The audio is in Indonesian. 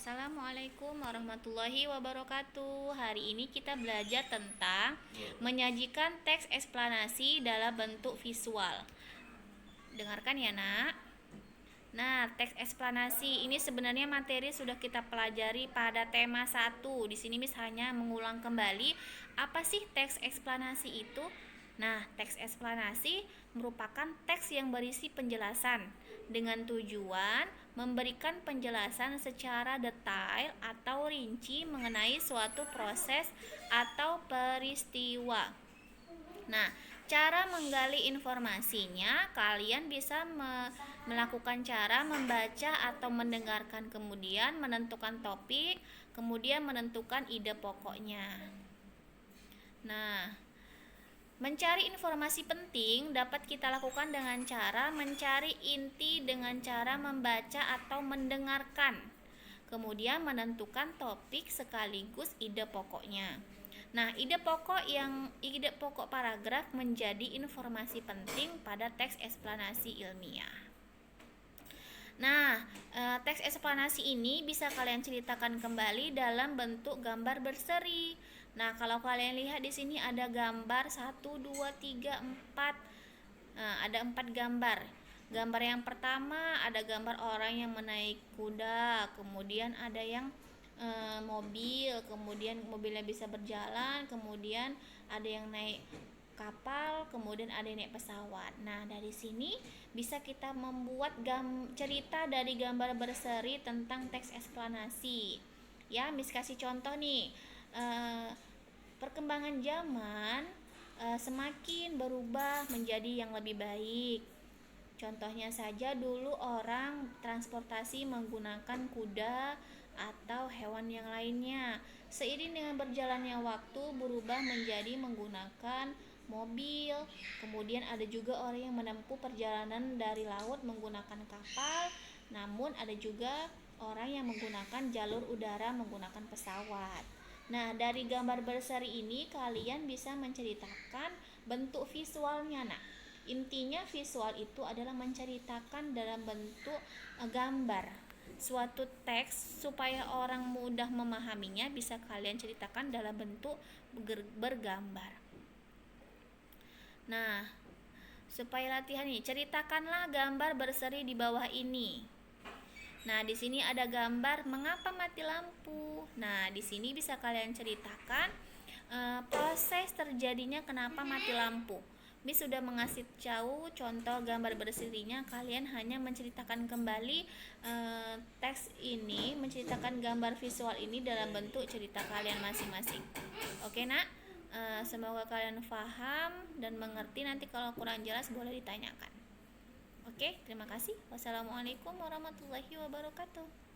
Assalamualaikum warahmatullahi wabarakatuh. Hari ini kita belajar tentang menyajikan teks eksplanasi dalam bentuk visual. Dengarkan ya, Nak. Nah, teks eksplanasi ini sebenarnya materi sudah kita pelajari pada tema 1. Di sini Miss hanya mengulang kembali apa sih teks eksplanasi itu. Nah, teks eksplanasi merupakan teks yang berisi penjelasan dengan tujuan memberikan penjelasan secara detail atau rinci mengenai suatu proses atau peristiwa. Nah, cara menggali informasinya, kalian bisa melakukan cara membaca atau mendengarkan, kemudian menentukan topik, kemudian menentukan ide pokoknya. Nah, mencari informasi penting dapat kita lakukan dengan cara mencari inti dengan cara membaca atau mendengarkan. Kemudian menentukan topik sekaligus ide pokoknya. Nah, ide pokok paragraf menjadi informasi penting pada teks eksplanasi ilmiah. Nah, teks eksplanasi ini bisa kalian ceritakan kembali dalam bentuk gambar berseri. Nah, kalau kalian lihat di sini ada gambar 1, 2, 3, 4. Nah, ada 4 gambar. Gambar yang pertama ada gambar orang yang menaik kuda, kemudian ada yang mobil, kemudian mobilnya bisa berjalan, kemudian ada yang naik kapal, kemudian ada yang naik pesawat. Nah, dari sini bisa kita membuat cerita dari gambar berseri tentang teks eksplanasi. Ya, Miss kasih contoh nih. Perkembangan zaman semakin berubah menjadi yang lebih baik. Contohnya saja dulu orang transportasi menggunakan kuda atau hewan yang lainnya. Seiring dengan berjalannya waktu berubah menjadi menggunakan mobil. Kemudian ada juga orang yang menempuh perjalanan dari laut menggunakan kapal. Namun ada juga orang yang menggunakan jalur udara menggunakan pesawat. Nah, dari gambar berseri ini kalian bisa menceritakan bentuk visualnya. Nah, intinya visual itu adalah menceritakan dalam bentuk gambar suatu teks supaya orang mudah memahaminya, bisa kalian ceritakan dalam bentuk bergambar. Nah, supaya latihan ini, ceritakanlah gambar berseri di bawah ini. Nah, di sini ada gambar mengapa mati lampu. Nah, di sini bisa kalian ceritakan proses terjadinya kenapa mati lampu. Miss sudah mengasih tahu contoh gambar berserinya, kalian hanya menceritakan kembali teks ini, menceritakan gambar visual ini dalam bentuk cerita kalian masing-masing. Oke, Nak? Semoga kalian paham dan mengerti. Nanti kalau kurang jelas boleh ditanyakan. Oke, terima kasih. Wassalamualaikum warahmatullahi wabarakatuh.